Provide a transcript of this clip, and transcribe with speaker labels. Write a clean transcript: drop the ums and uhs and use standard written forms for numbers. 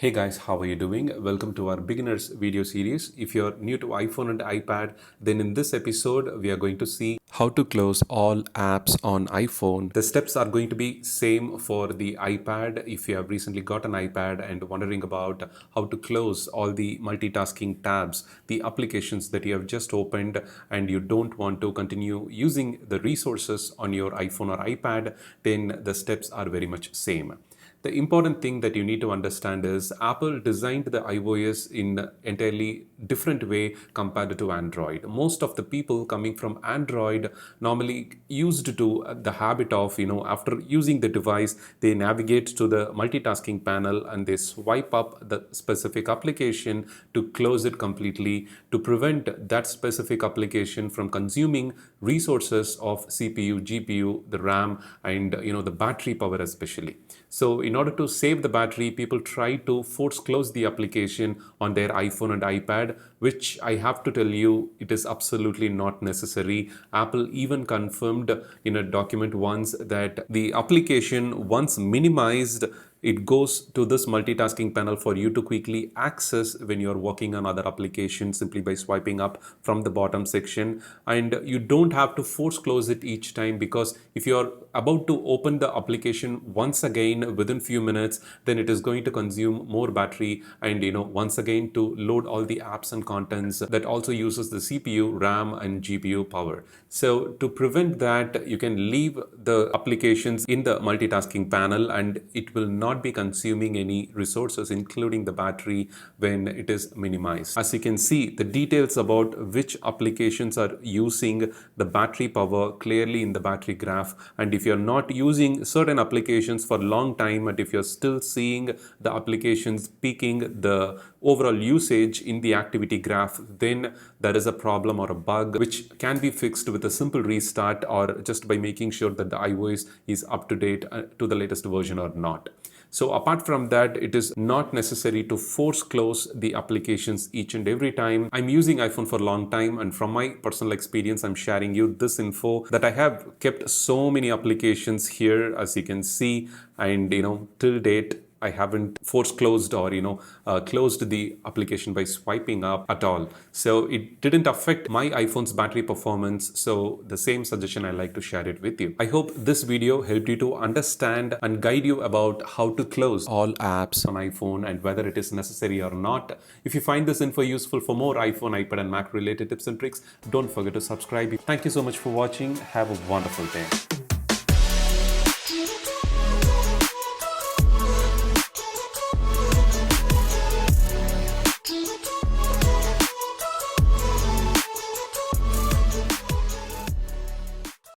Speaker 1: Hey guys, how are you doing? Welcome to our beginners video series. If you're new to iPhone and iPad, then in this episode we are going to see how to close all apps on iPhone. The steps are going to be same for the iPad. If you have recently got an iPad and wondering about how to close all the multitasking tabs, the applications that you have just opened and you don't want to continue using the resources on your iPhone or iPad, then the steps are very much same. The important thing that you need to understand is Apple designed the iOS in entirely different way compared to Android. Most of the people coming from Android normally used to the habit of, after using the device, they navigate to the multitasking panel and they swipe up the specific application to close it completely to prevent that specific application from consuming resources of CPU, GPU, the RAM, and the battery power especially. So in order to save the battery, people try to force close the application on their iPhone and iPad, which I have to tell you, it is absolutely not necessary. Apple even confirmed in a document once that the application, once minimized, it goes to this multitasking panel for you to quickly access when you're working on other applications simply by swiping up from the bottom section. And you don't have to force close it each time, because if you're about to open the application once again within few minutes, then it is going to consume more battery and once again to load all the apps and contents that also uses the CPU, RAM and GPU power. So to prevent that, you can leave the applications in the multitasking panel and it will not be consuming any resources including the battery when it is minimized. As you can see, the details about which applications are using the battery power clearly in the battery graph, and if you're not using certain applications for a long time and if you're still seeing the applications peaking the overall usage in the activity graph, then there is a problem or a bug which can be fixed with a simple restart or just by making sure that the iOS is up to date to the latest version or not. So apart from that, it is not necessary to force close the applications each and every time. I'm using iPhone for a long time, and from my personal experience, I'm sharing you this info that I have kept so many applications here, as you can see, and till date I haven't force closed or closed the application by swiping up at all. So it didn't affect my iPhone's battery performance. So the same suggestion, I like to share it with you. I hope this video helped you to understand and guide you about how to close all apps on iPhone and whether it is necessary or not. If you find this info useful, for more iPhone, iPad and Mac related tips and tricks, don't forget to subscribe. Thank you so much for watching. Have a wonderful day.